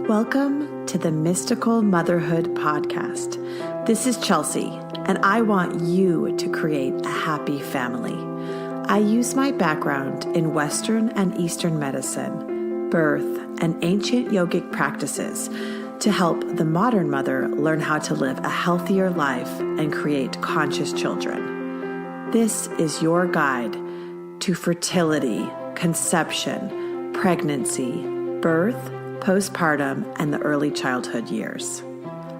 Welcome to the Mystical Motherhood Podcast. This is Chelsea, and I want you to create a happy family. I use my background in Western and Eastern medicine, birth, and ancient yogic practices to help the modern mother learn how to live a healthier life and create conscious children. This is your guide to fertility, conception, pregnancy, birth, postpartum, and the early childhood years.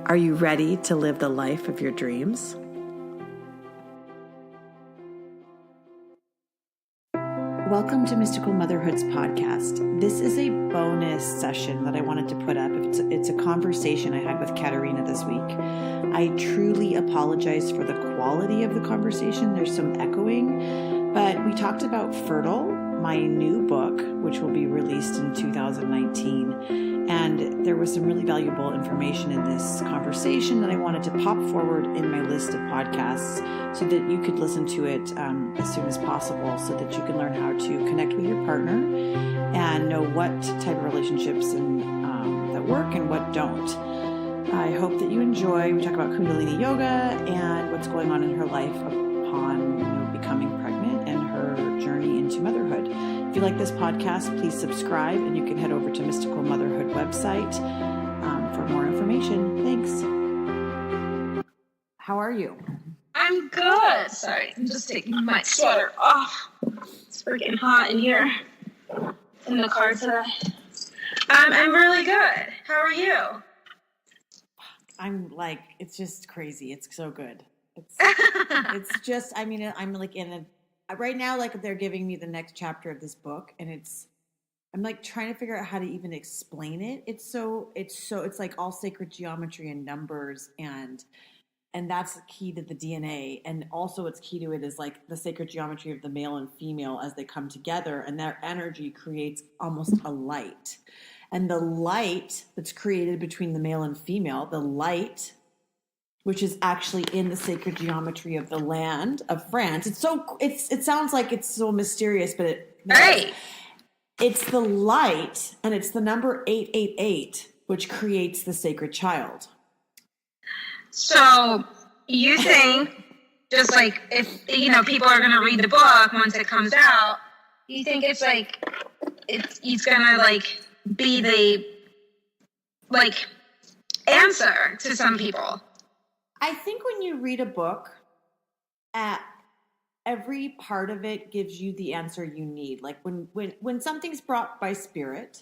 Are you ready to live the life of your dreams? Welcome to Mystical Motherhood's podcast. This is a bonus session that I wanted to put up. It's a conversation I had with Kathryna this week. I truly apologize for the quality of the conversation. There's some echoing, but we talked about Fertile, my new book, which will be released in 2019. And there was some really valuable information in this conversation that I wanted to pop forward in my list of podcasts so that you could listen to it as soon as possible, so that you can learn how to connect with your partner and know what type of relationships that work and what don't. I hope that you enjoy. We talk about Kundalini Yoga and what's going on in her life upon becoming pregnant and her journey into motherhood. If you like this podcast, please subscribe, and you can head over to Mystical Motherhood website for more information. Thanks. How are you? I'm good. Sorry, I'm just taking my sweater off. It's freaking hot in here in the car today. I'm really good. How are you? I'm like, it's just crazy. It's so good. It's just, I mean, I'm like right now, like they're giving me the next chapter of this book, and I'm like trying to figure out how to even explain it. It's like all sacred geometry and numbers, and that's the key to the DNA. And also what's key to it is like the sacred geometry of the male and female as they come together, and their energy creates almost a light. And the light that's created between the male and female, the light, which is actually in the sacred geometry of the land of France. It sounds like it's so mysterious, but it's the light, and it's the number 888, which creates the sacred child. So you think, just like if people are going to read the book once it comes out, you think it's like it's going to like be the like answer to some people? I think when you read a book, every part of it gives you the answer you need. Like when something's brought by spirit,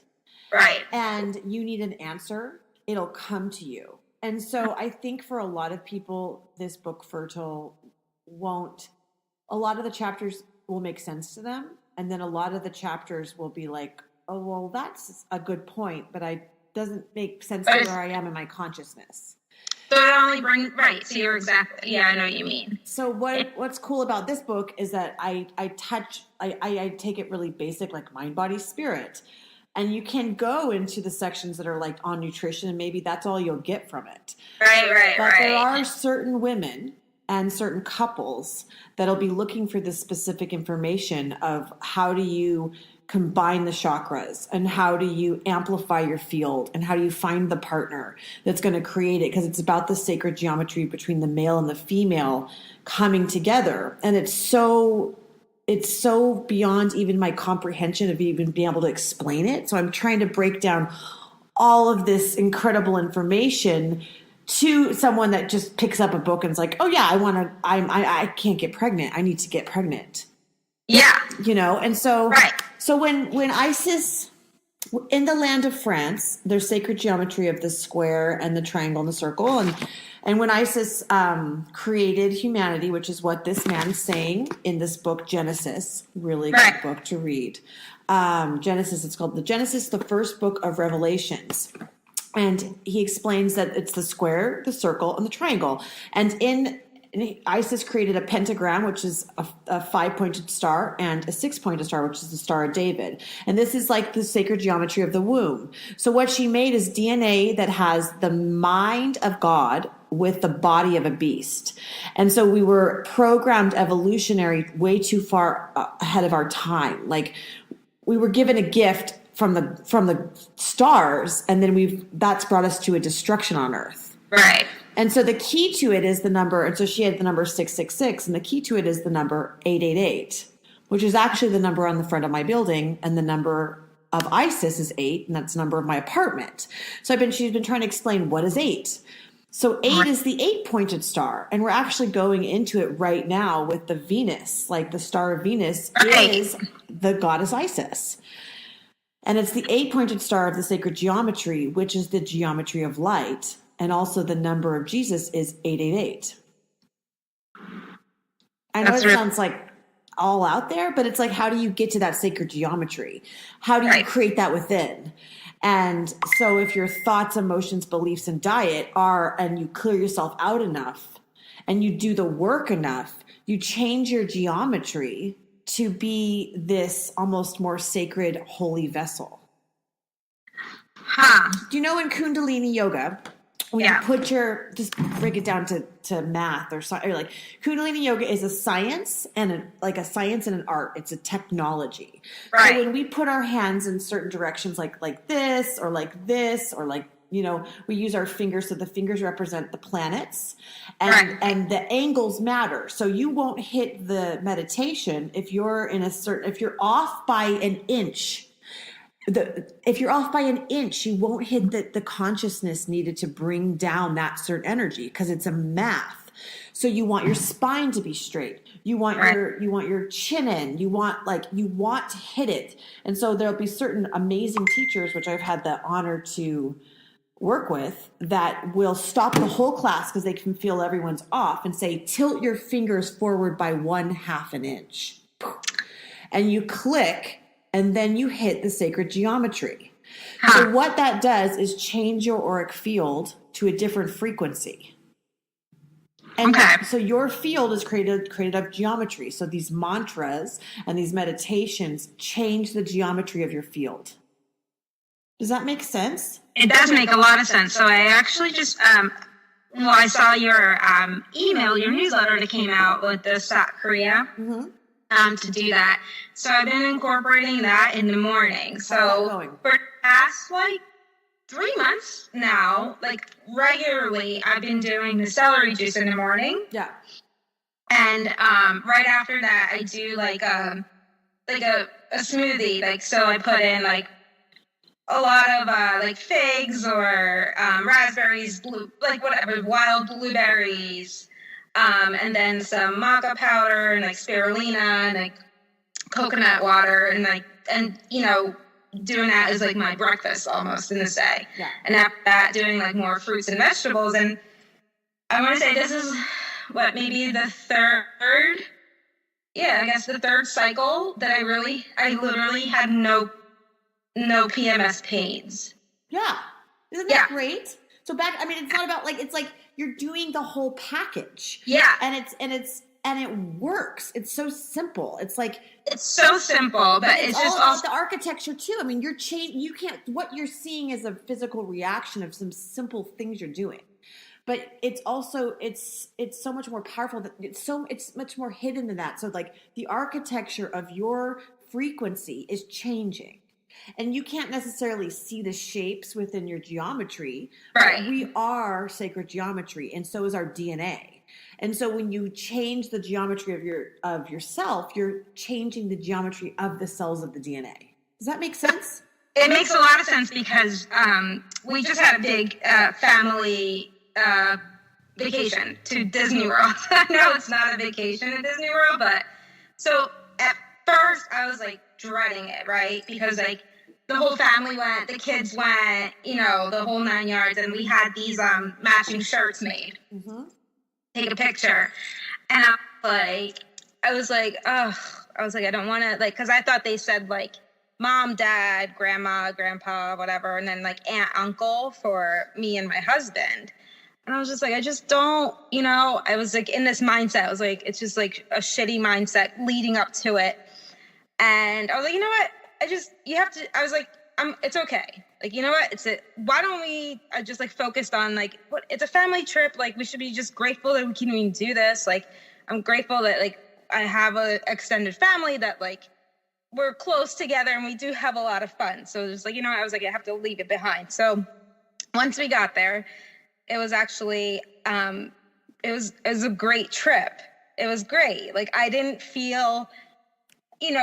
right, and you need an answer, it'll come to you. And so I think for a lot of people, this book, Fertile, a lot of the chapters will make sense to them. And then a lot of the chapters will be like, oh, well, that's a good point, but it doesn't make sense to where I am in my consciousness. So it only brings, right, so you're exactly, yeah, I know what you mean. So what's cool about this book is that I take it really basic, like mind, body, spirit. And you can go into the sections that are like on nutrition, and maybe that's all you'll get from it. Right. But there are certain women and certain couples that'll be looking for this specific information of how do you combine the chakras, and how do you amplify your field, and how do you find the partner that's going to create it, because it's about the sacred geometry between the male and the female coming together. And it's so beyond even my comprehension of even being able to explain it. So I'm trying to break down all of this incredible information to someone that just picks up a book and is like, oh yeah, I can't get pregnant. I need to get pregnant. Yeah. And so, right. So when Isis, in the land of France, there's sacred geometry of the square and the triangle and the circle. And when Isis created humanity, which is what this man is saying in this book, Genesis, really good book to read. Genesis, it's called the Genesis, the first book of Revelations. And he explains that it's the square, the circle, and the triangle. And Isis created a pentagram, which is a 5-pointed star, and a 6-pointed star, which is the Star of David. And this is like the sacred geometry of the womb. So what she made is DNA that has the mind of God with the body of a beast. And so we were programmed evolutionary way too far ahead of our time. Like we were given a gift from the stars, and then that's brought us to a destruction on Earth. Right. And so the key to it is the number, and so she had the number 666, and the key to it is the number 888, which is actually the number on the front of my building, and the number of Isis is 8, and that's the number of my apartment. So she's been trying to explain, what is 8? So 8 is the 8-pointed star, and we're actually going into it right now with the Venus, like the star of Venus is the goddess Isis. And it's the 8-pointed star of the sacred geometry, which is the geometry of light. And also the number of Jesus is 888. I know sounds like all out there, but it's like, how do you get to that sacred geometry? How do you create that within? And so if your thoughts, emotions, beliefs, and diet and you clear yourself out enough and you do the work enough, you change your geometry to be this almost more sacred, holy vessel. Huh. Do you know in Kundalini yoga, when you put just break it down to math or something, like Kundalini yoga is a science and a science and an art. It's a technology. Right. So when we put our hands in certain directions, like this, or we use our fingers. So the fingers represent the planets, and the angles matter. So you won't hit the meditation if you're off by an inch. If you're off by an inch, you won't hit the consciousness needed to bring down that certain energy, because it's a math. So you want your spine to be straight. You want your chin in. You want to hit it. And so there'll be certain amazing teachers, which I've had the honor to work with, that will stop the whole class because they can feel everyone's off and say, tilt your fingers forward by 1/2 an inch. And you click. And then you hit the sacred geometry. So what that does is change your auric field to a different frequency. And so your field is created of geometry. So these mantras and these meditations change the geometry of your field. Does that make sense? It does make a lot of sense. So I actually just, I saw your email, your newsletter that came out with the South Korea. Mm-hmm. To do that. So I've been incorporating that in the morning. So for the past 3 months now, regularly, I've been doing the celery juice in the morning. Yeah. And right after that, I do a smoothie. So I put in a lot of figs or raspberries, wild blueberries. And then some maca powder and spirulina and coconut water and doing that is my breakfast almost in this day. Yeah. And after that, doing more fruits and vegetables. And I want to say this is maybe the third cycle that I literally had no PMS pains. Yeah. Isn't that great? So it's not about you're doing the whole package. Yeah. And it works. It's so simple. It's so simple, but it's just all about the architecture too. I mean, what you're seeing is a physical reaction of some simple things you're doing. But it's also it's so much more powerful that it's much more hidden than that. So the architecture of your frequency is changing. And you can't necessarily see the shapes within your geometry. Right. But we are sacred geometry, and so is our DNA. And so when you change the geometry of yourself, you're changing the geometry of the cells of the DNA. Does that make sense? It makes a lot of sense because we just had a big family vacation to Disney World. I know it's not a vacation at Disney World, but so at first I was dreading it, right? Because the whole family went, the kids went, the whole 9 yards, and we had these matching shirts made. Mm-hmm. Take a picture. And I was like, I don't want to, because I thought they said mom, dad, grandma, grandpa, whatever, and then aunt, uncle for me and my husband. And I was just I just don't, I was in this mindset. I was it's just a shitty mindset leading up to it. And I was you know what? It's okay. Why don't we just focused on it's a family trip. We should be just grateful that we can even do this. I'm grateful that I have a extended family that we're close together and we do have a lot of fun. So it was like, I was like, I have to leave it behind. So once we got there, it was actually, it was a great trip. It was great. Like, I didn't feel,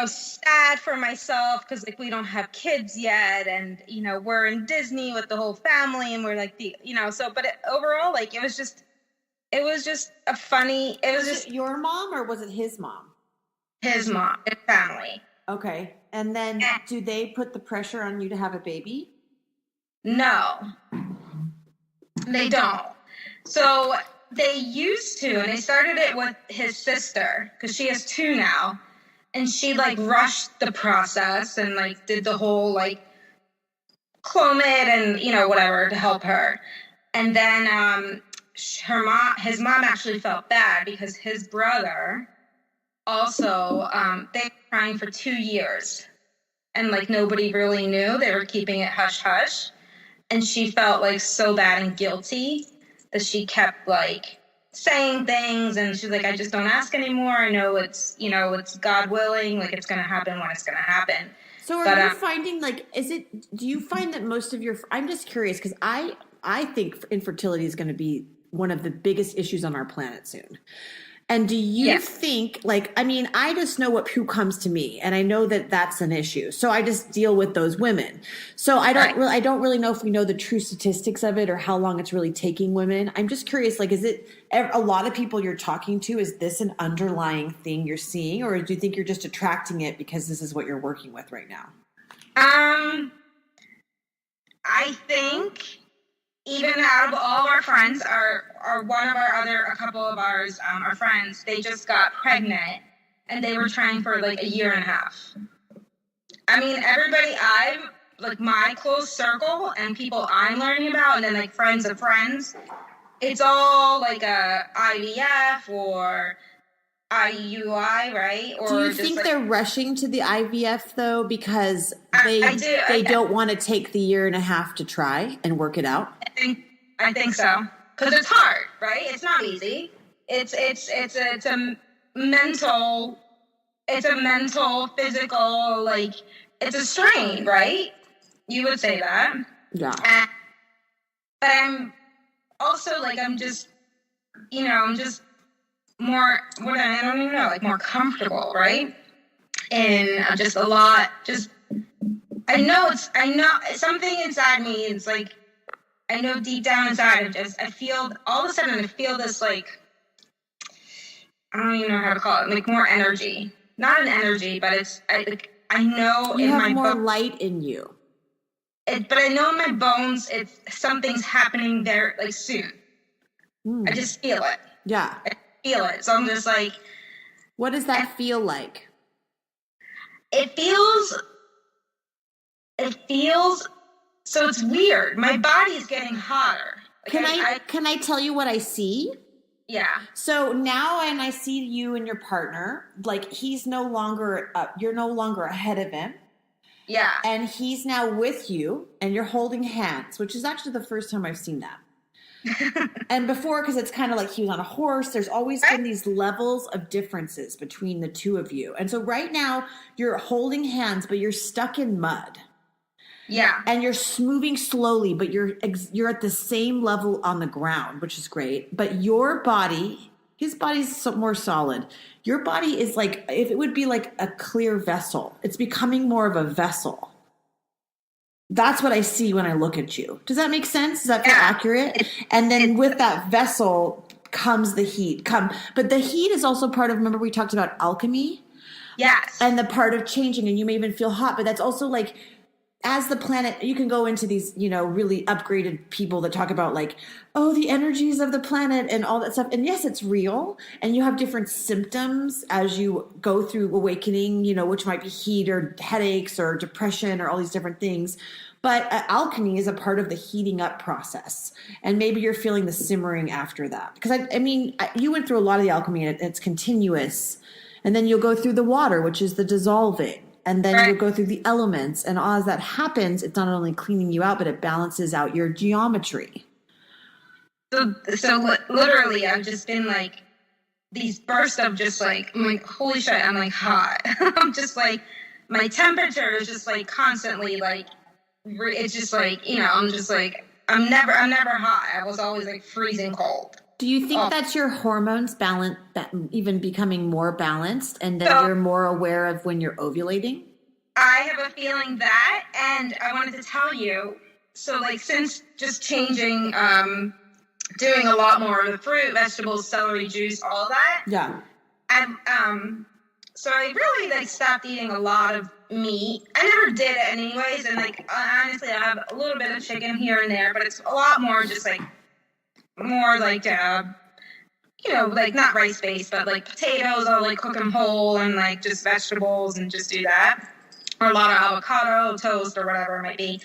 sad for myself because like we don't have kids yet, and we're in Disney with the whole family, and we're like but overall, like it was just a funny. It was just your mom, or was it his mom? His mom, his family. Okay, and then do they put the pressure on you to have a baby? No, they don't. So they used to, and they started it with his sister because she has 2 now. And she like rushed the process and like did the whole like Clomid and whatever to help her. And then his mom actually felt bad because his brother also they were trying for 2 years, and like nobody really knew. They were keeping it hush hush, and she felt like so bad and guilty that she kept like saying things, and she's like, I just don't ask anymore. I know it's God willing, like it's gonna happen when it's gonna happen. So are you finding like, do you find that most of I'm just curious because I think infertility is going to be one of the biggest issues on our planet soon. And do you think, like, I mean, I just know who comes to me, and I know that that's an issue. So I just deal with those women. So I don't really know if we know the true statistics of it or how long it's really taking women. I'm just curious, like, is it a lot of people you're talking to? Is this an underlying thing you're seeing, or do you think you're just attracting it because this is what you're working with right now? I think even out of all our friends, a couple of ours, our friends, they just got pregnant, and they were trying for like a year and a half. I mean, everybody like my close circle and people I'm learning about, and then like friends of friends, it's all like a IVF or IUI, right? Or do you think they're rushing to the IVF though because they don't want to take the year and a half to try and work it out? I think so, because it's hard, right? It's not easy. It's a mental, physical, like it's a strain, right? You would say that. Yeah. But I'm also like I'm just more, I don't even know, like more comfortable, right? And just a lot, I know something inside me. It's like, I know deep down inside, I feel, all of a sudden I feel this like, I don't even know how to call it, like more energy. Not an energy, but I know you have more light in you. But I know in my bones, something's happening there like soon. I just feel it. Yeah. I feel it. So I'm just like. What does that feel like? It feels, so it's weird. My body's getting hotter. Like can I tell you what I see? Yeah. So now when I see you and your partner, like he's no longer, you're no longer ahead of him. Yeah. And he's now with you and you're holding hands, which is actually the first time I've seen that. And before, because it's kind of like he was on a horse, there's always been these levels of differences between the two of you. And so right now you're holding hands, but you're stuck in mud. Yeah. And you're moving slowly, but you're at the same level on the ground, which is great. But your body, his body's more solid. Your body is like, if it would be like a clear vessel, it's becoming more of a vessel. That's what I see when I look at you. Does that make sense? Does that feel accurate? And then with that vessel comes the heat. But the heat is also part of, remember we talked about alchemy? Yes. And the part of changing, and you may even feel hot, but that's also like, as the planet, you can go into these, really upgraded people that talk about like, oh, the energies of the planet and all that stuff. And yes, it's real. And you have different symptoms as you go through awakening, which might be heat or headaches or depression or all these different things. But alchemy is a part of the heating up process. And maybe you're feeling the simmering after that. Because I mean, you went through a lot of the alchemy and it's continuous. And then you'll go through the water, which is the dissolving. And then you'll go through the elements. And as that happens, it's not only cleaning you out, but it balances out your geometry. So literally, I've just been like, these bursts of just like, I'm like, holy shit, I'm like hot. I'm just like, my temperature is just like constantly like, it's just like, you know, I'm just like, I'm never hot. I was always like freezing cold. Do you think that's your hormones even becoming more balanced, and then you're more aware of when you're ovulating? I have a feeling that, and I wanted to tell you, so like since just changing, doing a lot more of the fruit, vegetables, celery juice, all that. Yeah. So I really like stopped eating a lot of meat. I never did it anyways, and like honestly, I have a little bit of chicken here and there, but it's a lot more just like more like you know, like not rice based, but like potatoes. I'll like cook them whole, and like just vegetables, and just do that, or a lot of avocado toast or whatever it might be.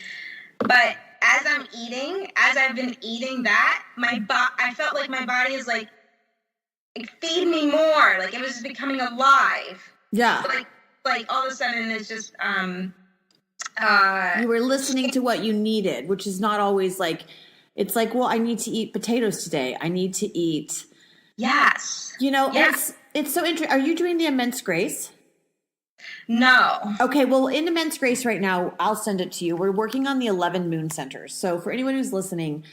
But as I've been eating that, I felt like my body is like feed me more, like it was becoming alive. Yeah. Like all of a sudden it's just you were listening to what you needed, which is not always like, it's like, well, I need to eat potatoes today. I need to eat. Yes. You know, it's so interesting. Are you doing the Immense Grace? No. Okay, well, in Immense Grace right now, I'll send it to you. We're working on the 11 moon centers. So for anyone who's listening,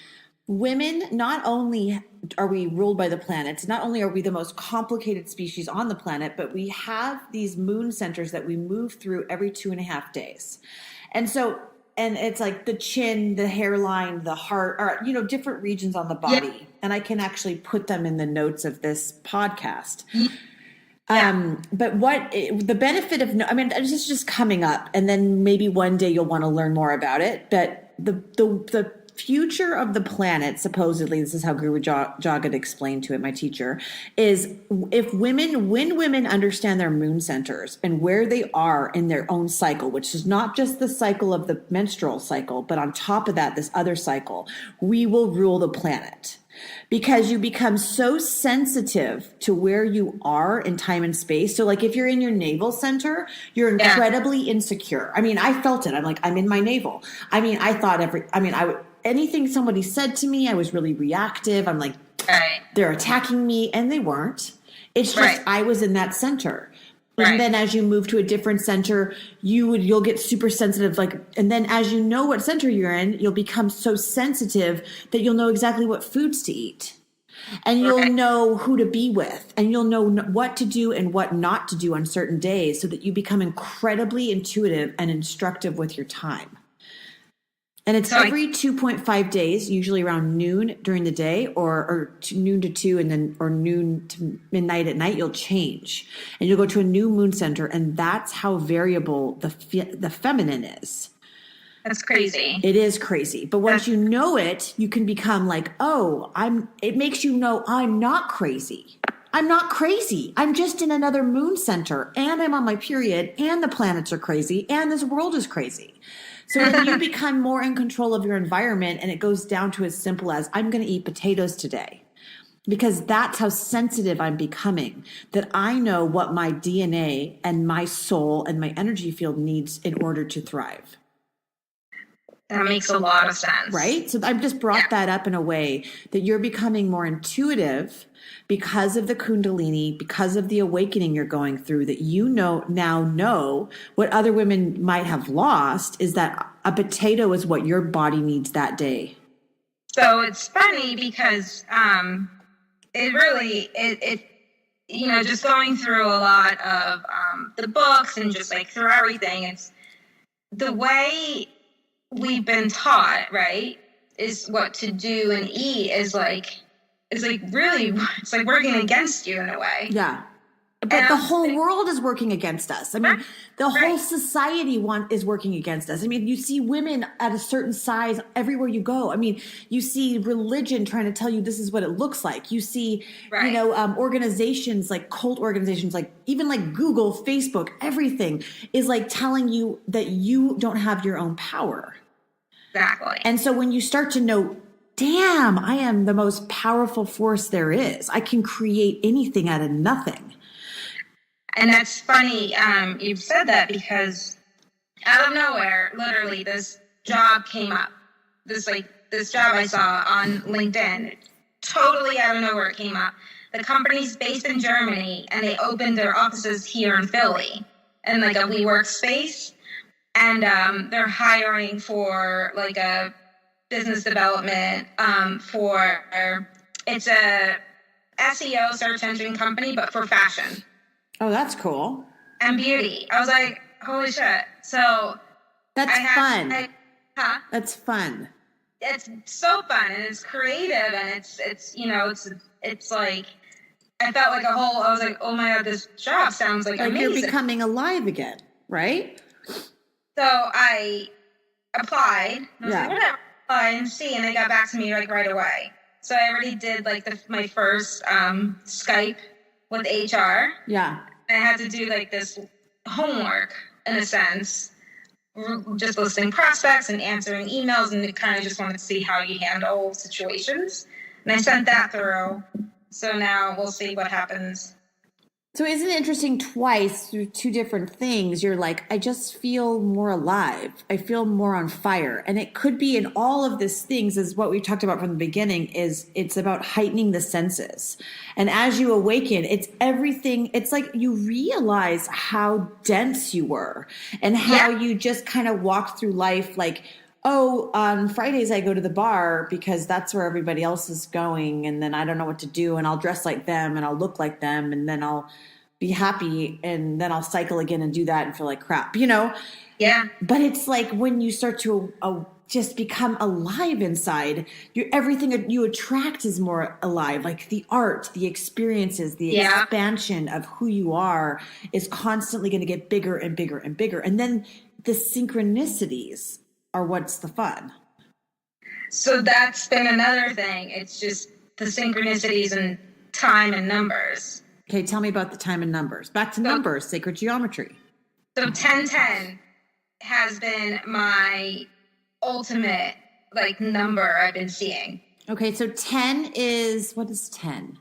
women, not only are we ruled by the planets, not only are we the most complicated species on the planet, but we have these moon centers that we move through every 2.5 days. And so, and it's like the chin, the hairline, the heart, or, you know, different regions on the body. Yeah. And I can actually put them in the notes of this podcast. Yeah. But the benefit of, I mean, this is just coming up, and then maybe one day you'll want to learn more about it. But the future of the planet, supposedly, this is how Guru Jagat explained to it, my teacher, is when women understand their moon centers and where they are in their own cycle, which is not just the cycle of the menstrual cycle, but on top of that, this other cycle, we will rule the planet. Because you become so sensitive to where you are in time and space. So like if you're in your navel center, you're incredibly insecure. I mean, I felt it. I'm like, I'm in my navel. I mean, I thought anything somebody said to me, I was really reactive. I'm like, they're attacking me, and they weren't. It's just, I was in that center. And then as you move to a different center, you'll get super sensitive. And then as you know what center you're in, you'll become so sensitive that you'll know exactly what foods to eat. And you'll know who to be with, and you'll know what to do and what not to do on certain days, so that you become incredibly intuitive and instructive with your time. And it's every 2.5 days, usually around noon during the day, or noon to 2, and then or noon to midnight at night, you'll change. And you'll go to a new moon center, and that's how variable the feminine is. That's crazy. It is crazy. But once you know it, you can become like, it makes you know I'm not crazy. I'm not crazy. I'm just in another moon center, and I'm on my period, and the planets are crazy, and this world is crazy. So when you become more in control of your environment, and it goes down to as simple as, I'm going to eat potatoes today, because that's how sensitive I'm becoming, that I know what my DNA and my soul and my energy field needs in order to thrive. That makes a lot of sense. Right? So I've just brought that up in a way that you're becoming more intuitive because of the Kundalini, because of the awakening you're going through, that you now know what other women might have lost, is that a potato is what your body needs that day. So it's funny because it really, you know, just going through a lot of the books and just like through everything, it's the way we've been taught, right, is what to do and eat is like really, it's like working against you in a way. Yeah. But the whole world is working against us. I mean, the whole society is working against us. I mean, you see women at a certain size everywhere you go. I mean, you see religion trying to tell you this is what it looks like. You see, you know, organizations like cult organizations, like even like Google, Facebook, everything is like telling you that you don't have your own power. Exactly. And so when you start to know, damn, I am the most powerful force there is. I can create anything out of nothing. And that's funny. You've said that, because out of nowhere, literally, this job came up. This job I saw on LinkedIn, totally out of nowhere it came up. The company's based in Germany, and they opened their offices here in Philly. in like a WeWork space, and they're hiring for like a business development for it's a SEO search engine company, but for fashion. Oh, that's cool. And beauty. I was like, holy shit. So that's fun. That's fun. It's so fun, and it's creative, and it's you know, it's like, I felt like I was like, oh my God, this job sounds like amazing. You're becoming alive again, right? So I applied. I was like, whatever, apply and see, and they got back to me like right away. So I already did like my first Skype with HR. Yeah. I had to do like this homework in a sense, just listing prospects and answering emails, and they kind of just wanted to see how you handle situations. And I sent that through. So now we'll see what happens. So isn't it interesting, twice through two different things, you're like, I just feel more alive. I feel more on fire. And it could be in all of these things, is what we talked about from the beginning, is it's about heightening the senses. And as you awaken, it's everything. It's like you realize how dense you were and how you just kind of walked through life like, oh, on Fridays I go to the bar because that's where everybody else is going. And then I don't know what to do. And I'll dress like them and I'll look like them. And then I'll be happy. And then I'll cycle again and do that and feel like crap, you know? Yeah. But it's like when you start to just become alive inside, everything you attract is more alive. Like the art, the experiences, the expansion of who you are is constantly going to get bigger and bigger and bigger. And then the synchronicities are what's the fun. So that's been another thing. It's just the synchronicities and time and numbers. Okay, tell me about the time and numbers. Back to numbers, sacred geometry. So 1010 has been my ultimate like number I've been seeing. Okay, so 10 is, what is 10?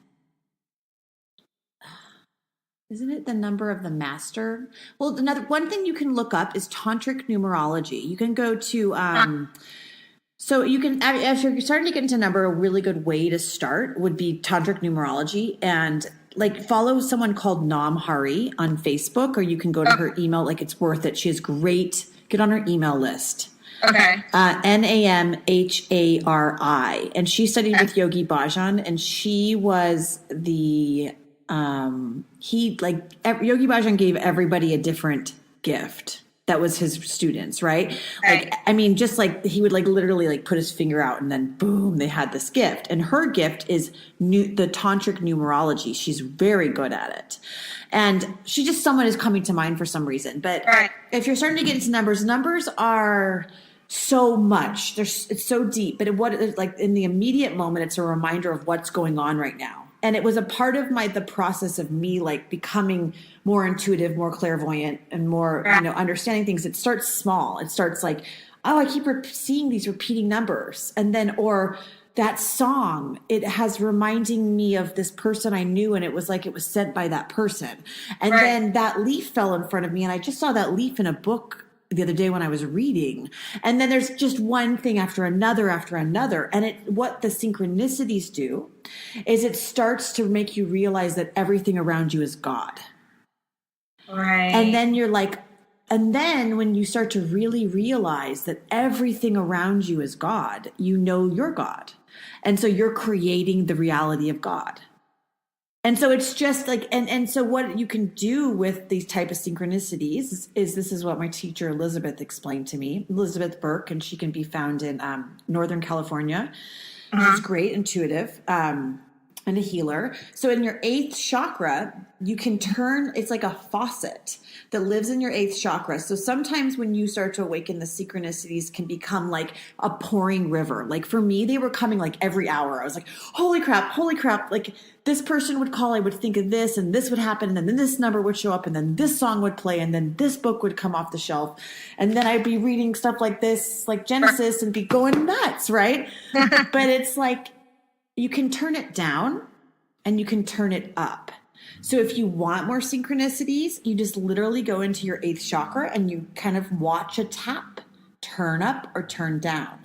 Isn't it the number of the master? Well, one thing you can look up is tantric numerology. You can go to, so you can, if you're starting to get into number, a really good way to start would be tantric numerology, and like follow someone called Nam Hari on Facebook, or you can go to her email. Like, it's worth it. She is great. Get on her email list. Okay. Namhari, and she studied with Yogi Bhajan, and she was the Yogi Bhajan gave everybody a different gift. That was his students, right? Like, I mean, just like he would like literally like put his finger out and then boom, they had this gift. And her gift is the tantric numerology. She's very good at it. And she just, someone is coming to mind for some reason. But if you're starting to get into numbers are so much. It's so deep. But like in the immediate moment, it's a reminder of what's going on right now. And it was a part of the process of me like becoming more intuitive, more clairvoyant, and more, understanding things. It starts small. It starts like, oh, I keep seeing these repeating numbers. And then, or that song, it has reminding me of this person I knew, and it was like it was sent by that person. And then that leaf fell in front of me, and I just saw that leaf in a book the other day when I was reading. And then there's just one thing after another. And what the synchronicities do is it starts to make you realize that everything around you is God. Right. And then you're like, and then when you start to really realize that everything around you is God, you know you're God. And so you're creating the reality of God. And so it's just like, and so what you can do with these type of synchronicities is this is what my teacher Elizabeth explained to me, Elizabeth Burke, and she can be found in Northern California. She's great, intuitive, and a healer. So in your 8th chakra, you can turn, it's like a faucet that lives in your 8th chakra. So sometimes when you start to awaken, the synchronicities can become like a pouring river. Like for me, they were coming like every hour. I was like, holy crap. Like this person would call, I would think of this, and this would happen. And then this number would show up, and then this song would play, and then this book would come off the shelf. And then I'd be reading stuff like this, like Genesis, and be going nuts, right? But it's like, you can turn it down and you can turn it up. So if you want more synchronicities, you just literally go into your 8th chakra and you kind of watch a tap turn up or turn down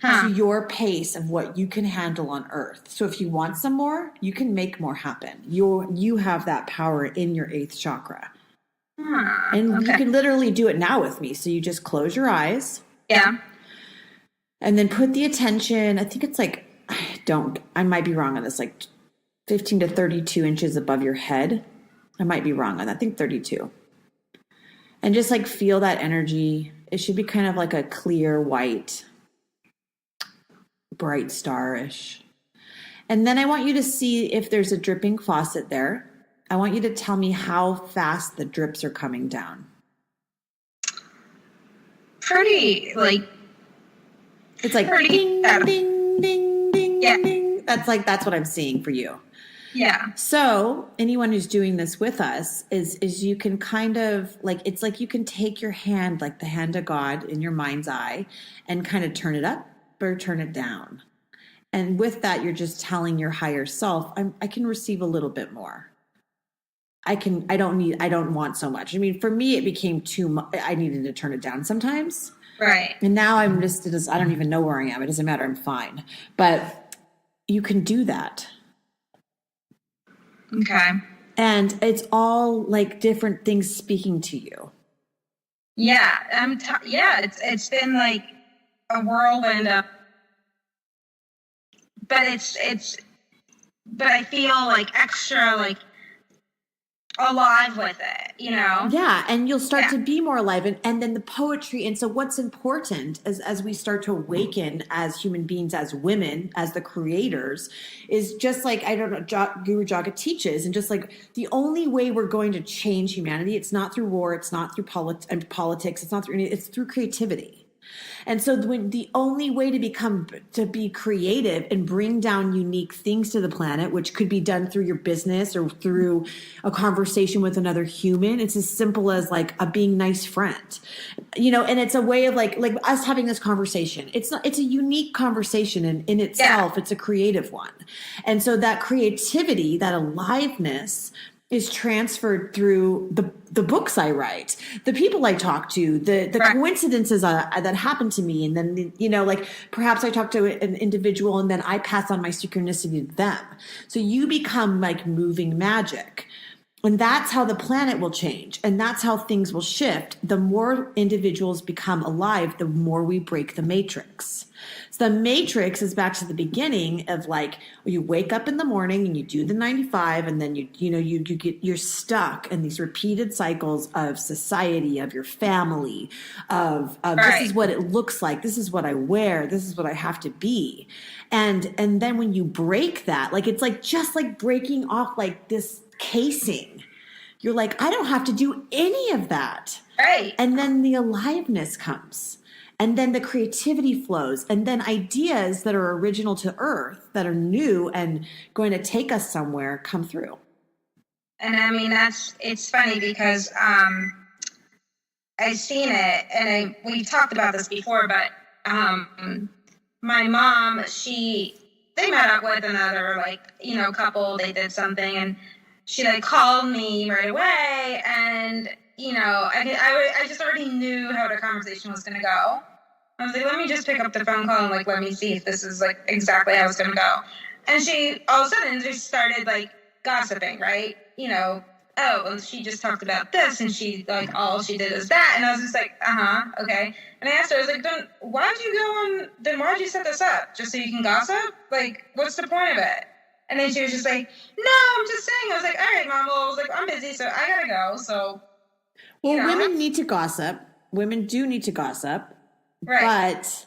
to your pace of what you can handle on earth. So if you want some more, you can make more happen. You have that power in your 8th chakra. And you Okay. can literally do it now with me. So you just close your eyes Yeah. and then put the attention, I think it's like, I might be wrong on this, like 15 to 32 inches above your head. I might be wrong on that. I think 32. And just like feel that energy. It should be kind of like a clear white, bright starish. And then I want you to see if there's a dripping faucet there. I want you to tell me how fast the drips are coming down. Pretty, like, It's like pretty ding, fast. ding, ding, ding, Yeah. ding. That's what I'm seeing for you. Yeah. So anyone who's doing this with us is you can kind of like, it's like you can take your hand, like the hand of God in your mind's eye, and kind of turn it up or turn it down. And with that, you're just telling your higher self, I can receive a little bit more. I don't want so much. I mean, for me, it became too much. I needed to turn it down sometimes. Right. And now I don't even know where I am. It doesn't matter. I'm fine. But you can do that. Okay. And it's all like different things speaking to you. Yeah. It's been like a whirlwind of, but but I feel like extra like alive with it, you know? Yeah, and you'll start to be more alive, and then the poetry. And so what's important as we start to awaken as human beings, as women, as the creators, is just like, I don't know, Guru Jagat teaches, and just like the only way we're going to change humanity, it's not through war, it's not through politics, it's not through it's through creativity. And so the only way to be creative and bring down unique things to the planet, which could be done through your business or through a conversation with another human, it's as simple as like a being nice friend, and it's a way of like us having this conversation. It's a unique conversation in itself. Yeah. It's a creative one. And so that creativity, that aliveness is transferred through the books I write, the people I talk to, the right. coincidences that happen to me. And then, like perhaps I talk to an individual and then I pass on my synchronicity to them. So you become like moving magic. And that's how the planet will change. And that's how things will shift. The more individuals become alive, the more we break the matrix. So the matrix is back to the beginning of like, you wake up in the morning and you do the 95, and then you're stuck in these repeated cycles of society, of your family, of right. This is what it looks like. This is what I wear. This is what I have to be. And then when you break that, like, it's like, just like breaking off like this casing, you're like, I don't have to do any of that. Right. And then the aliveness comes, and then the creativity flows, and then ideas that are original to Earth, that are new and going to take us somewhere, come through. And I mean, it's funny because I've seen it, and we talked about this before, but my mom, they met up with another couple, they did something, and she like called me right away, and I just already knew how the conversation was gonna go. I was like, let me just pick up the phone call and like let me see if this is like exactly how it's gonna go. And she all of a sudden just started like gossiping, right? And she just talked about this, and she like all she did is that, and I was just like, okay. And I asked her, I was like, then why'd you set this up? Just so you can gossip? Like, what's the point of it? And then she was just like, no, I'm just saying. I was like, all right, Mom. Well, I was like, I'm busy, so I gotta go. So, women need to gossip. Women do need to gossip. Right. But,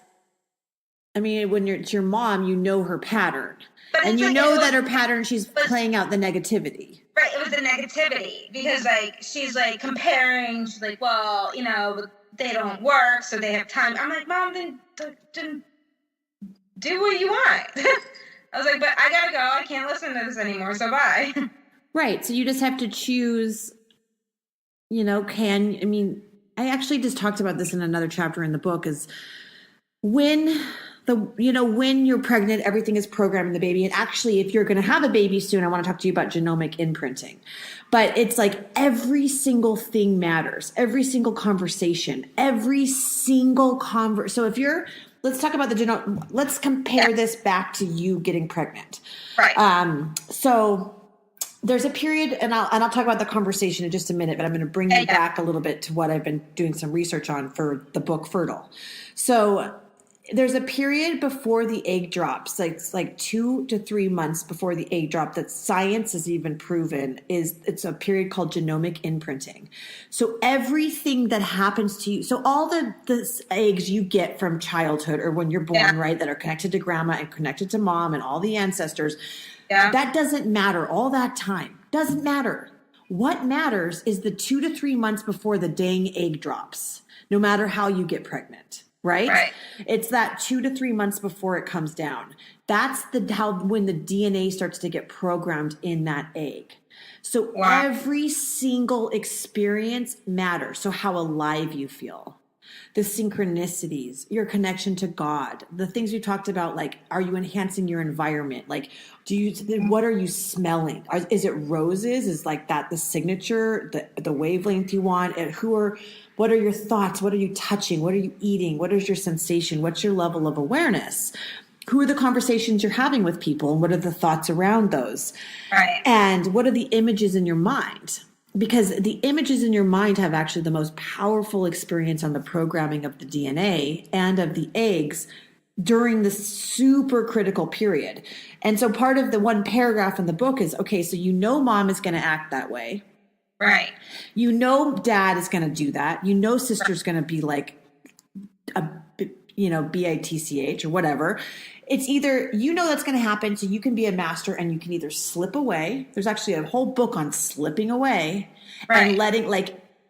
I mean, when it's your mom, you know her pattern. And you know that her pattern, she's playing out the negativity. Right, it was the negativity. Because, like, she's, like, comparing. She's like, well, they don't work, so they have time. I'm like, Mom, then do what you want. I was like, but I gotta go. I can't listen to this anymore, so bye. Right. So you just have to choose, I actually just talked about this in another chapter in the book, is when you're pregnant, everything is programmed in the baby. And actually, if you're going to have a baby soon, I want to talk to you about genomic imprinting. But it's like every single thing matters. Every single conversation, So if let's talk about let's compare this back to you getting pregnant. Right. So there's a period, and I'll talk about the conversation in just a minute, but I'm going to bring you back a little bit to what I've been doing some research on for the book Fertile. So there's a period before the egg drops, like 2 to 3 months before the egg drop, that science has even proven it's a period called genomic imprinting. So everything that happens to you, so all the eggs you get from childhood or when you're born, right, that are connected to grandma and connected to mom and all the ancestors, that doesn't matter. All that time doesn't matter. What matters is the 2 to 3 months before the dang egg drops, no matter how you get pregnant. Right? It's that 2 to 3 months before it comes down. That's when the DNA starts to get programmed in that egg. So every single experience matters. So how alive you feel, the synchronicities, your connection to God, the things you talked about, like, are you enhancing your environment? Like, what are you smelling? Is it roses? Is like that the signature, the wavelength you want? And what are your thoughts? What are you touching? What are you eating? What is your sensation? What's your level of awareness? Who are the conversations you're having with people? And what are the thoughts around those? Right. And what are the images in your mind? Because the images in your mind have actually the most powerful experience on the programming of the DNA and of the eggs during this super critical period. And so part of the one paragraph in the book is, okay, so mom is going to act that way. Right. Dad is going to do that. Sister's going to be like a, bitch or whatever. It's either, that's going to happen. So you can be a master and you can either slip away. There's actually a whole book on slipping away and letting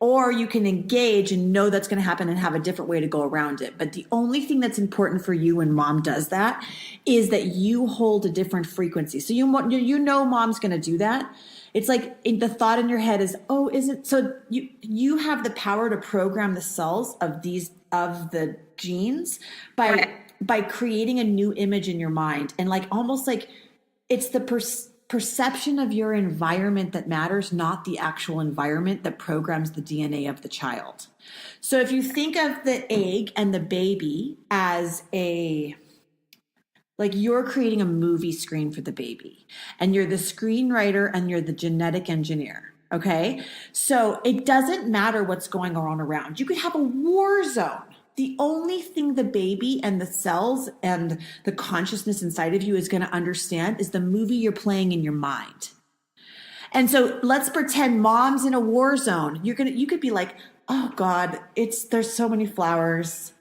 or you can engage and know that's going to happen and have a different way to go around it. But the only thing that's important for you when mom does that is that you hold a different frequency. So mom's going to do that. It's like the thought in your head is, oh, isn't so you have the power to program the cells of the genes by creating a new image in your mind. And almost like it's the perception of your environment that matters, not the actual environment that programs the DNA of the child. So if you think of the egg and the baby as you're creating a movie screen for the baby, and you're the screenwriter and you're the genetic engineer. Okay. So it doesn't matter what's going on around. You could have a war zone. The only thing the baby and the cells and the consciousness inside of you is going to understand is the movie you're playing in your mind. And so let's pretend mom's in a war zone. You could be like, oh God, there's so many flowers.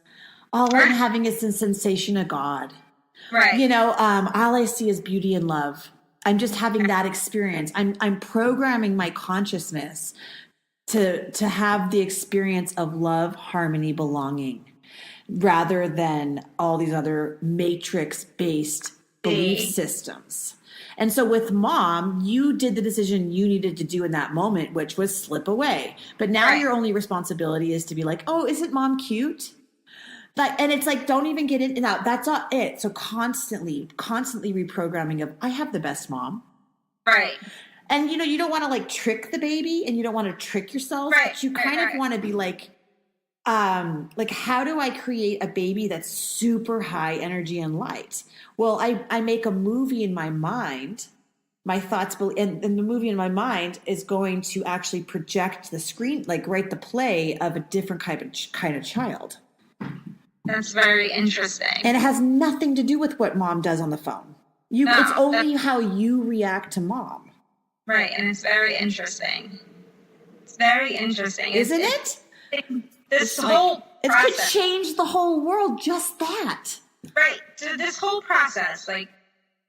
All I'm having is a sensation of God. Right. All I see is beauty and love. I'm just having that experience. I'm programming my consciousness to have the experience of love, harmony, belonging, rather than all these other matrix-based belief systems. And so with mom, you did the decision you needed to do in that moment, which was slip away. But now your only responsibility is to be like, oh, isn't mom cute? And it's like, don't even get into that. That's not it. So constantly reprogramming of, I have the best mom. Right. And, you don't want to trick the baby and you don't want to trick yourself. Right. But you kind of want to be how do I create a baby that's super high energy and light? Well, I make a movie in my mind, my thoughts, and the movie in my mind is going to actually project the screen, write the play of a different kind of child. That's very interesting. And it has nothing to do with what mom does on the phone. It's only how you react to mom. Right, and it's very interesting. It's very interesting. Isn't it? This whole process. It could change the whole world, just that. Right. So this whole process,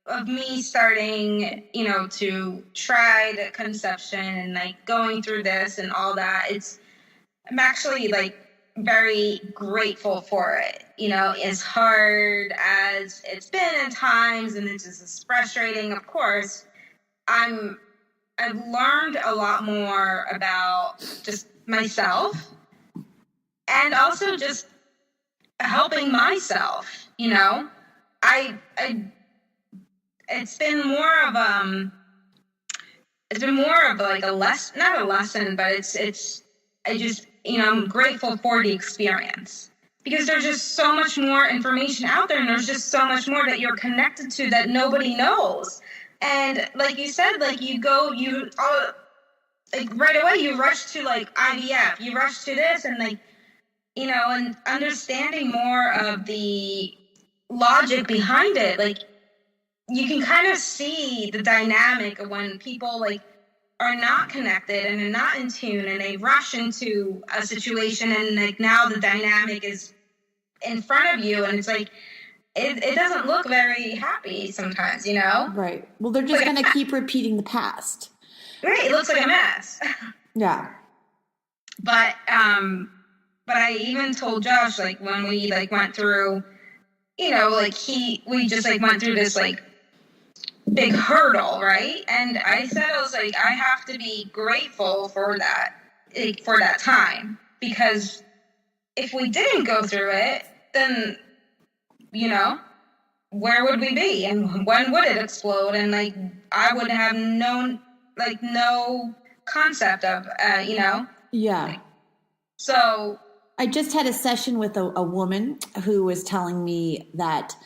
of me starting, to try the conception and going through this and all that, I'm actually very grateful for it. As hard as it's been at times and it's just frustrating, of course, I've learned a lot more about just myself and also just helping myself, it's been more of a lesson, not a lesson, but I'm grateful for the experience because there's just so much more information out there and there's just so much more that you're connected to that nobody knows. And like you said, like like right away you rush to like IVF, you rush to this, and like, and understanding more of the logic behind it, like you can kind of see the dynamic of when people like are not connected and are not in tune, and they rush into a situation, and like now the dynamic is in front of you, and it's like it doesn't look very happy sometimes, Right. Well, they're just going to keep repeating the past. Right. It looks like a mess. Yeah. But I even told Josh, like, when we like went through, like we just like went through this like big hurdle, right? And I said, I was like, I have to be grateful for that, like, for that time, because if we didn't go through it, then, where would we be, and when would it explode? And like, I would have known, like, no concept of, Yeah. So I just had a session with a woman who was telling me that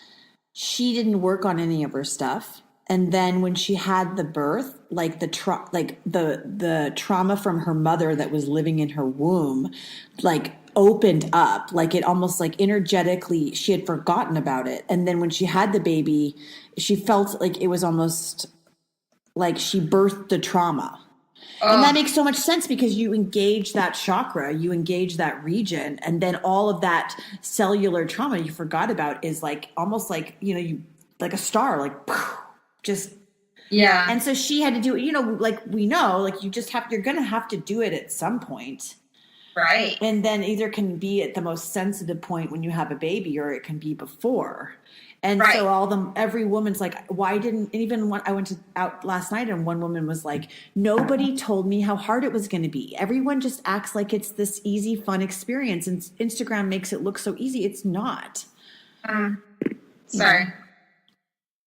she didn't work on any of her stuff. And then when she had the birth, like the trauma from her mother that was living in her womb, like opened up, like it almost like energetically, she had forgotten about it. And then when she had the baby, she felt like it was almost like she birthed the trauma. And that makes so much sense, because you engage that chakra, you engage that region, and then all of that cellular trauma you forgot about is like almost like, you like a star, like just. Yeah. And so she had to do it, like we know, like you're going to have to do it at some point. Right. And then either can be at the most sensitive point when you have a baby, or it can be before. And right. So every woman's like, why didn't, and even when I went out last night, and one woman was like, nobody told me how hard it was going to be. Everyone just acts like it's this easy, fun experience, and Instagram makes it look so easy. It's not. Sorry.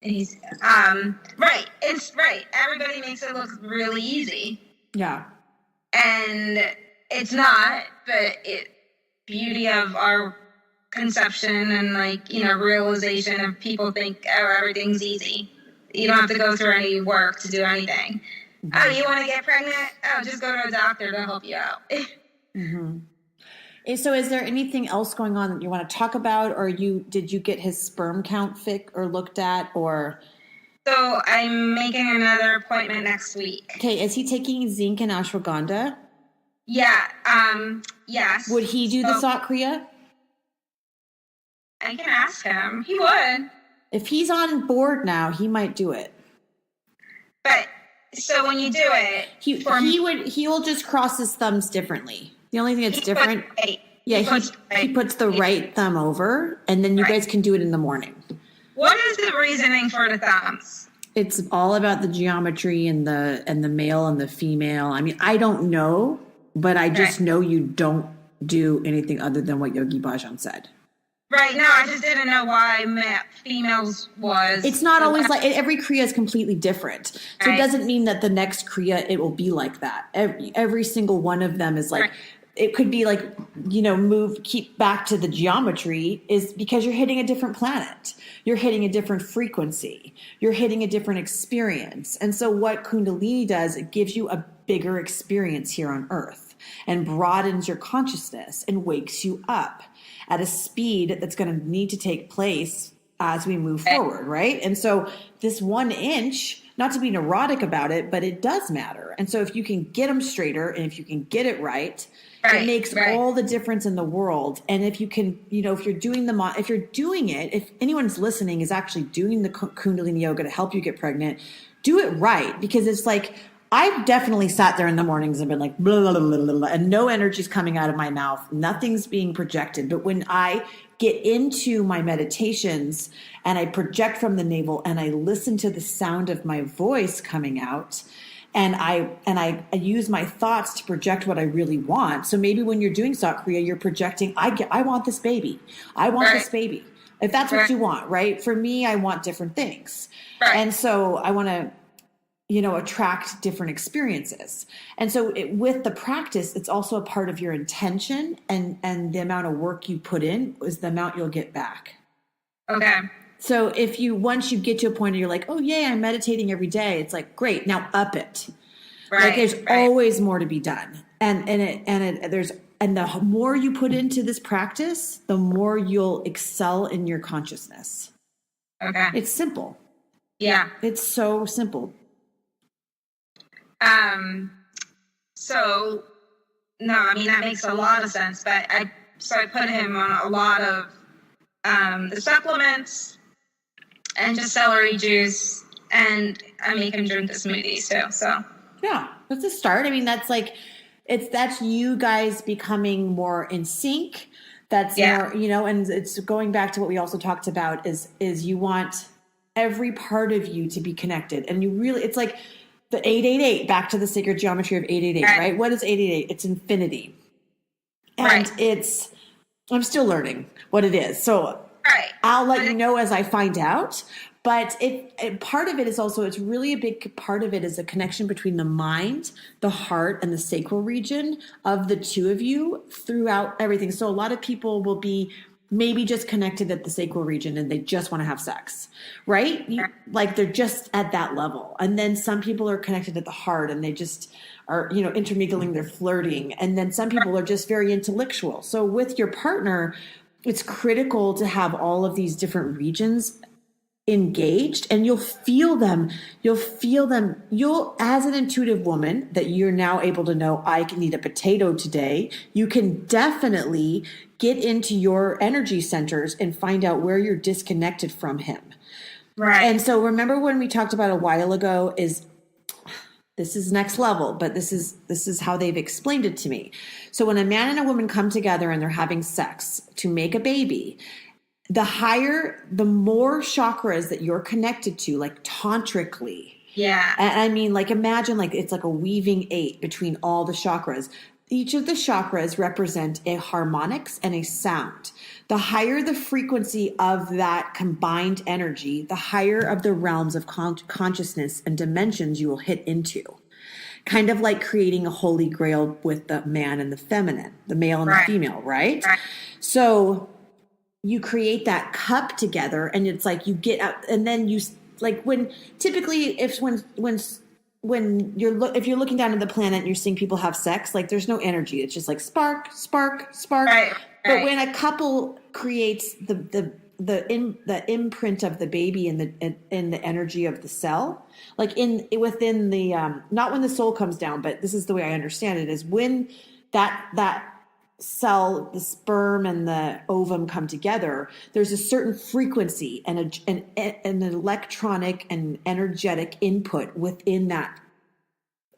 Right. It's right. Everybody makes it look really easy. Yeah. And it's not, but beauty of our conception and like, realization of people think, oh, everything's easy. You don't have to go through any work to do anything. Mm-hmm. Oh, you want to get pregnant? Oh, just go to a doctor to help you out. Mm-hmm. So is there anything else going on that you want to talk about, or did you get his sperm count looked at, or? So I'm making another appointment next week. Okay. Is he taking zinc and ashwagandha? Yeah. Yes. Would he do the Sot Kriya? I can ask him. He would. If he's on board now, he might do it. But so when you do it, he will just cross his thumbs differently. The only thing that's different, he puts the right thumb over, and then you guys can do it in the morning. What is the reasoning for the thumbs? It's all about the geometry and the male and the female. I mean, I don't know, but I just know you don't do anything other than what Yogi Bhajan said. Right. No, I just didn't know why females was. It's not always like, every Kriya is completely different. So It doesn't mean that the next Kriya, it will be like that. Every single one of them is like, it could be like, keep back to the geometry, is because you're hitting a different planet. You're hitting a different frequency. You're hitting a different experience. And so what Kundalini does, it gives you a bigger experience here on Earth and broadens your consciousness and wakes you up at a speed that's going to need to take place as we move forward, right? And so this 1 inch, not to be neurotic about it, but it does matter. And so if you can get them straighter, and if you can get it right, it makes all the difference in the world. And if you can, if you're doing it, if anyone's listening is actually doing the Kundalini yoga to help you get pregnant, do it right. Because it's like, I've definitely sat there in the mornings and been like, blah, blah, blah, blah, blah, and no energy's coming out of my mouth. Nothing's being projected. But when I get into my meditations and I project from the navel and I listen to the sound of my voice coming out, and I use my thoughts to project what I really want. So maybe when you're doing Sot Kriya, you're projecting, I want this baby. I want this baby. If that's what you want, right? For me, I want different things. And so I want to, attract different experiences. And so with the practice, it's also a part of your intention, and the amount of work you put in is the amount you'll get back. Okay. So if once you get to a point where you're like, oh, yay, I'm meditating every day. It's like, great. Now up it. Right. Like there's always more to be done. And the more you put into this practice, the more you'll excel in your consciousness. Okay. It's simple. Yeah. It's so simple. So no, I mean, that makes a lot of sense, but I put him on a lot of the supplements and just celery juice, and I make him drink the smoothies too. So yeah, that's a start. I mean, that's you guys becoming more in sync. That's more, and it's going back to what we also talked about is you want every part of you to be connected, and you really, it's like the 888, back to the sacred geometry of 888, right? What is 888? It's infinity. And I'm still learning what it is. So I'll let you know as I find out. But part of it is also, it's really a big part of it is a connection between the mind, the heart, and the sacral region of the two of you throughout everything. So a lot of people will be maybe just connected at the sacral region and they just want to have sex, right? Like they're just at that level. And then some people are connected at the heart and they just are, intermingling, they're flirting. And then some people are just very intellectual. So with your partner, it's critical to have all of these different regions engaged, and you'll feel them, as an intuitive woman that you're now able to know, I can eat a potato today. You can definitely get into your energy centers and find out where you're disconnected from him. Right. And so remember when we talked about a while ago this is next level, but this is how they've explained it to me. So when a man and a woman come together and they're having sex to make a baby, the more chakras that you're connected to, like tantrically. Yeah. And I mean, like, imagine like it's like a weaving 8 between all the chakras. Each of the chakras represent a harmonics and a sound. The higher the frequency of that combined energy, the higher of the realms of consciousness and dimensions you will hit into. Kind of like creating a holy grail with the man and the feminine, the male and the female, right? So you create that cup together, and it's like you get up, and then you like when you're looking down at the planet and you're seeing people have sex, like there's no energy. It's just like spark, spark, spark. But when a couple creates the imprint of the baby in the energy of the cell, like within the not when the soul comes down, but this is the way I understand it, is when that cell, the sperm and the ovum come together, there's a certain frequency and an electronic and energetic input within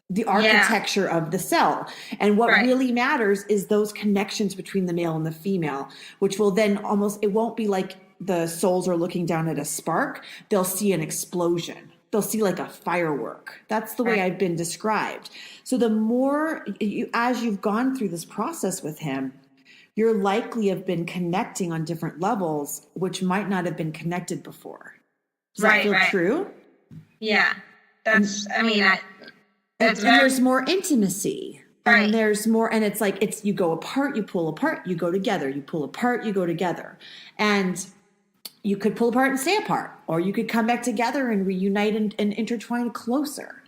the architecture of the cell. And what really matters is those connections between the male and the female, which will then it won't be like the souls are looking down at a spark. They'll see an explosion. They'll see like a firework. That's the way I've been described. So the more as you've gone through this process with him, you're likely have been connecting on different levels, which might not have been connected before. Does that feel true? Yeah. That's there's more intimacy. And there's more, and it's like, you go apart, you pull apart, you go together, you pull apart, you go together. And you could pull apart and stay apart, or you could come back together and reunite and intertwine closer.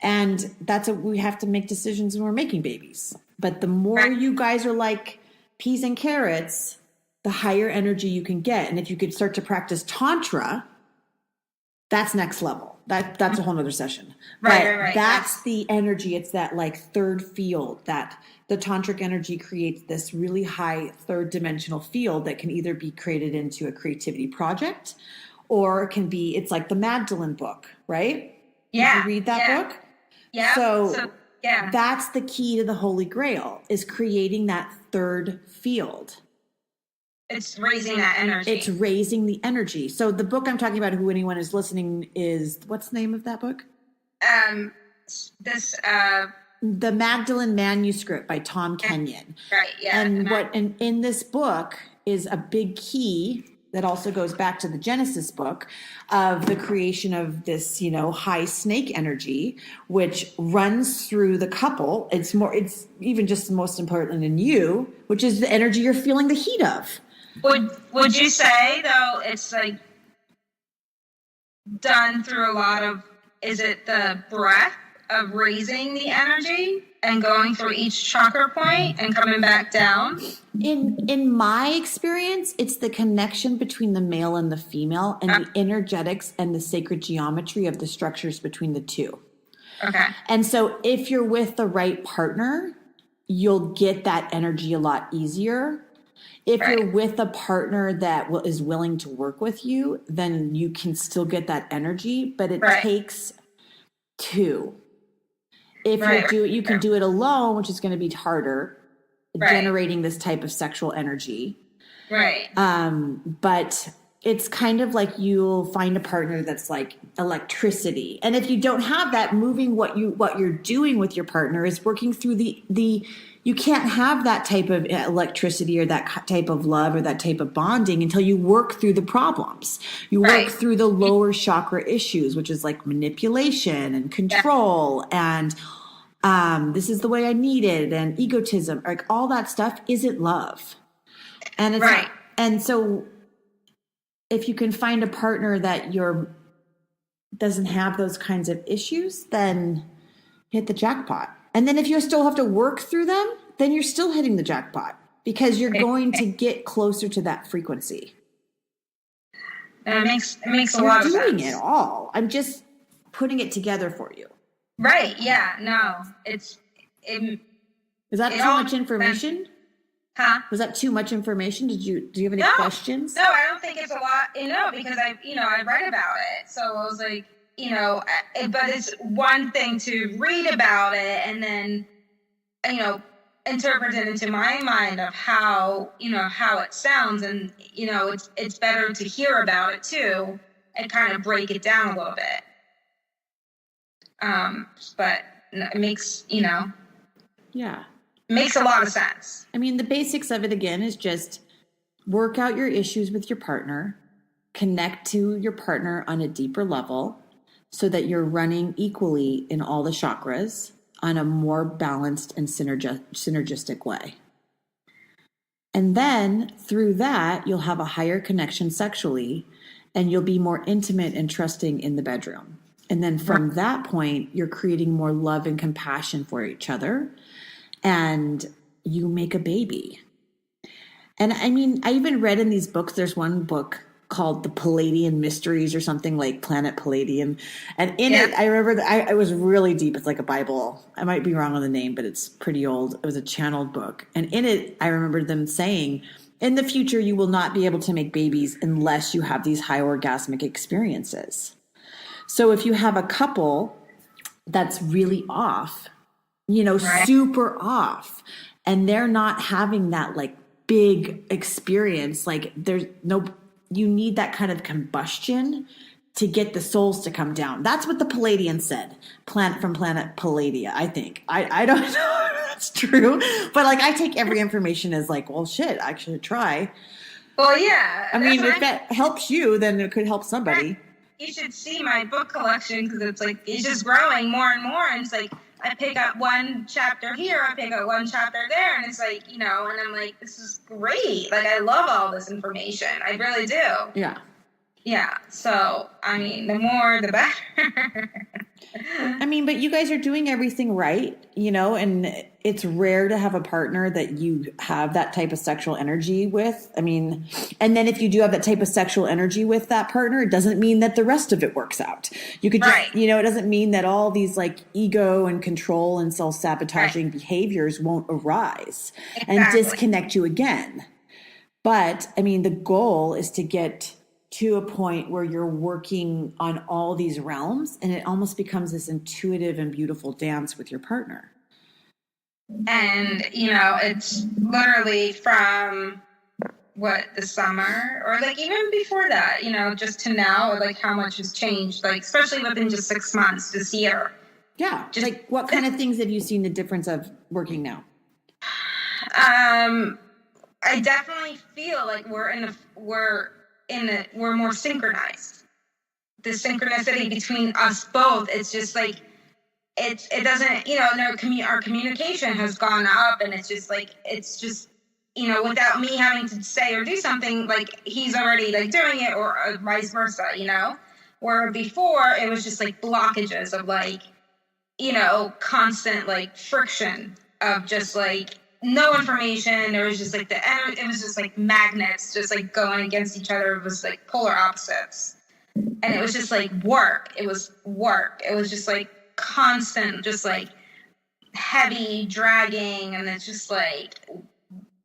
And we have to make decisions when we're making babies. But the more you guys are like peas and carrots, the higher energy you can get. And if you could start to practice Tantra, that's next level. That's a whole nother session. Right. That's the energy. It's that like third field that the tantric energy creates, this really high third dimensional field that can either be created into a creativity project, or it can be, it's like the Magdalene book, right? Yeah. Did you read that book? Yeah. So that's the key to the Holy Grail, is creating that third field. It's raising that energy. It's raising the energy. So the book I'm talking about, who anyone is listening, is, what's the name of that book? The Magdalene Manuscript by Tom Kenyon. Right, yeah. And in this book is a big key that also goes back to the Genesis book of the creation of this, high snake energy, which runs through the couple. It's even just most important in you, which is the energy you're feeling the heat of. Would you say, though, it's like done through a lot of, is it the breath of raising the energy and going through each chakra point and coming back down? In my experience, it's the connection between the male and the female and the energetics and the sacred geometry of the structures between the two. Okay. And so if you're with the right partner, you'll get that energy a lot easier. If you're with a partner that is willing to work with you, then you can still get that energy, but it takes two. If you can do it alone, which is going to be harder, generating this type of sexual energy. Right. But it's kind of like you'll find a partner that's like electricity. And if you don't have that, moving what you're doing with your partner is working through the you can't have that type of electricity or that type of love or that type of bonding until you work through the problems. You work through the lower chakra issues, which is like manipulation and control and this is the way I need it and egotism, like all that stuff isn't love. And it's and so if you can find a partner that doesn't have those kinds of issues, then hit the jackpot. And then if you still have to work through them, then you're still hitting the jackpot because you're going to get closer to that frequency. It makes a lot of sense. You're doing it all. I'm just putting it together for you. Right. Yeah. No. Is that too much information? Huh? Was that too much information? Do you have any questions? No, I don't think it's a lot, because I read about it. So I was like, but it's one thing to read about it and then, interpret it into my mind of how it sounds. And, it's better to hear about it too and kind of break it down a little bit. But it makes, makes a lot of sense. I mean, the basics of it again is just work out your issues with your partner, connect to your partner on a deeper level so that you're running equally in all the chakras on a more balanced and synergistic way. And then through that, you'll have a higher connection sexually and you'll be more intimate and trusting in the bedroom. And then from that point, you're creating more love and compassion for each other and you make a baby. And I mean, I even read in these books, there's one book called The Palladian Mysteries or something like Planet Palladium. And in it, I remember that I was really deep. It's like a Bible. I might be wrong on the name, but it's pretty old. It was a channeled book. And in it, I remember them saying, in the future, you will not be able to make babies unless you have these high orgasmic experiences. So if you have a couple that's really off, super off, and they're not having that like big experience, like you need that kind of combustion to get the souls to come down. That's what the Palladian said. From planet Palladia, I think. I don't know if that's true, but like I take every information as like, well, shit, I should try. Well, yeah. I mean, if that helps you, then it could help somebody. You should see my book collection because it's like it's just growing more and more, and it's like I pick up one chapter here, I pick up one chapter there, and it's like, and I'm like, this is great. Like, I love all this information. I really do. Yeah. Yeah. So, I mean, the more, the better. I mean, but you guys are doing everything right, and it's rare to have a partner that you have that type of sexual energy with. I mean, and then if you do have that type of sexual energy with that partner, it doesn't mean that the rest of it works out. You could just, it doesn't mean that all these like ego and control and self-sabotaging behaviors won't arise and disconnect you again. But I mean, the goal is to get to a point where you're working on all these realms and it almost becomes this intuitive and beautiful dance with your partner. And, it's literally from the summer or like even before that, just to now, like how much has changed, like especially within just 6 months this year. Yeah. Just like what kind of things have you seen the difference of working now? I definitely feel like we're more synchronized. The synchronicity between us both, it's just like, it doesn't, our communication has gone up and it's just, without me having to say or do something, like he's already like doing it or vice versa, Where before it was just like blockages of like, constant like friction of just like no information. There was just like it was just like magnets just like going against each other. It was like polar opposites. And it was just like work. It was work. It was just like constant, just like heavy dragging. And it's just like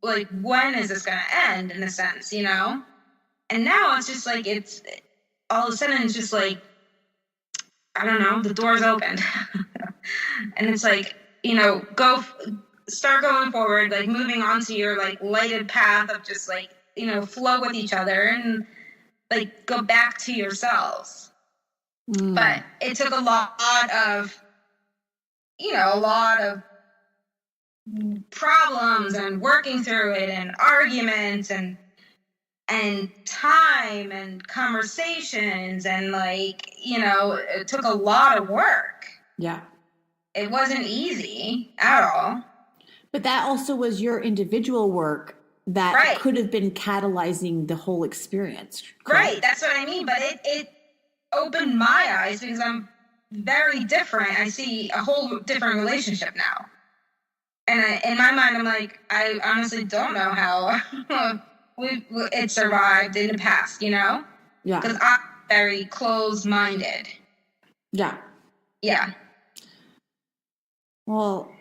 when is this going to end in a sense, And now it's just like, it's all of a sudden it's just like, I don't know, the door's opened. And it's like, start going forward, like moving on to your like lighted path of just like, flow with each other and like go back to yourselves. But it took a lot of problems and working through it and arguments and time and conversations and like, it took a lot of work. Yeah. It wasn't easy at all. But that also was your individual work that could have been catalyzing the whole experience. Correct? Right. That's what I mean. But it opened my eyes because I'm very different. I see a whole different relationship now. And in my mind, I'm like, I honestly don't know how it survived in the past, Yeah. Because I'm very closed-minded. Yeah. Yeah. Well,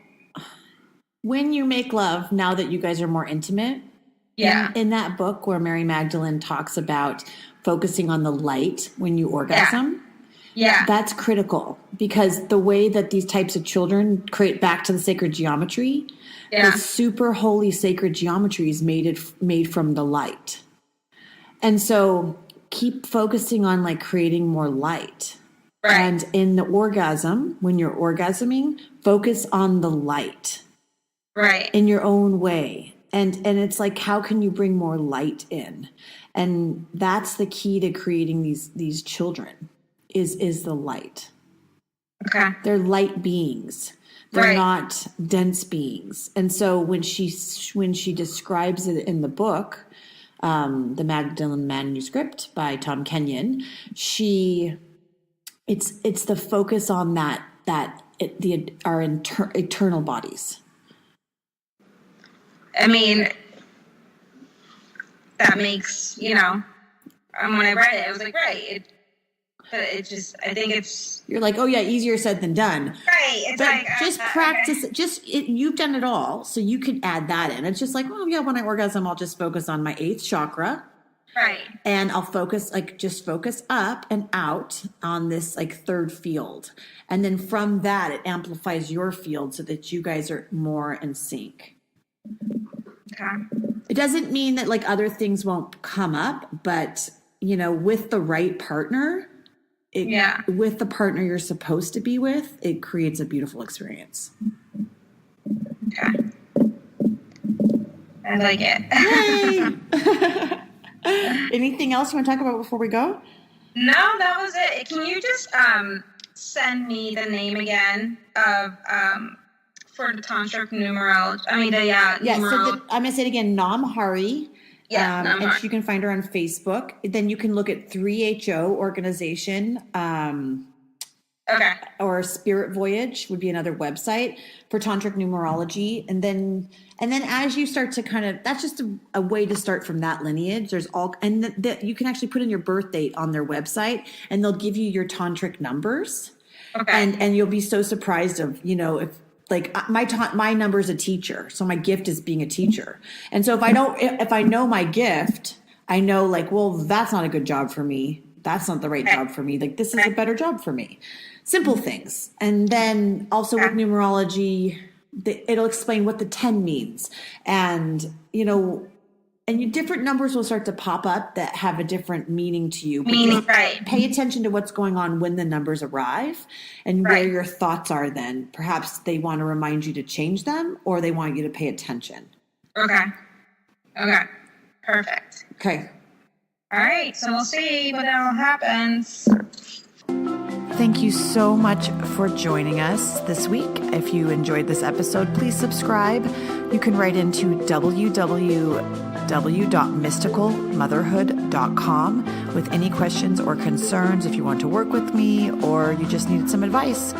when you make love, now that you guys are more intimate, in that book where Mary Magdalene talks about focusing on the light when you orgasm, that's critical because the way that these types of children create back to the sacred geometry, the super holy sacred geometry is made from the light. And so keep focusing on like creating more light. Right. And in the orgasm, when you're orgasming, focus on the light. Right. In your own way. And it's like, how can you bring more light in? And that's the key to creating these children is the light. Okay. They're light beings. They're not dense beings. And so when she describes it in the book, the Magdalene Manuscript by Tom Kenyon, it's the focus on our eternal bodies. I mean, that makes, when I read it, I was like, right. But it just, I think it's... You're like, oh yeah, easier said than done. Right. It's but like... just practice it. You've done it all, so you can add that in. It's just like, oh yeah, when I orgasm, I'll just focus on my 8th chakra. Right. And I'll focus up and out on this like 3rd field. And then from that, it amplifies your field so that you guys are more in sync. Okay. It doesn't mean that like other things won't come up, but with the right partner, with the partner you're supposed to be with, it creates a beautiful experience. Okay. I like it. Yay! Anything else you want to talk about before we go? No, that was it. Can you just send me the name again of for the tantric numerology? I mean, so I'm going to say it again, Namhari. And you can find her on Facebook. Then you can look at 3HO organization. Or Spirit Voyage would be another website for tantric numerology. And then as you start to that's just a way to start from that lineage. There's you can actually put in your birth date on their website and they'll give you your tantric numbers. Okay. And you'll be so surprised of, if like my number is a teacher. So my gift is being a teacher. And so if I know my gift, I know like, well, that's not a good job for me. That's not the right job for me. Like this is a better job for me. Simple things. And then also with numerology, it'll explain what the 10 means. And, different numbers will start to pop up that have a different meaning to you. Pay attention to what's going on when the numbers arrive and where your thoughts are then. Perhaps they want to remind you to change them or they want you to pay attention. Okay. Perfect. Okay. All right. So we'll see what all happens. Thank you so much for joining us this week. If you enjoyed this episode, please subscribe. You can write into www.mysticalmotherhood.com kathryna@fertilitycoach.com with any questions or concerns if you want to work with me or you just needed some advice.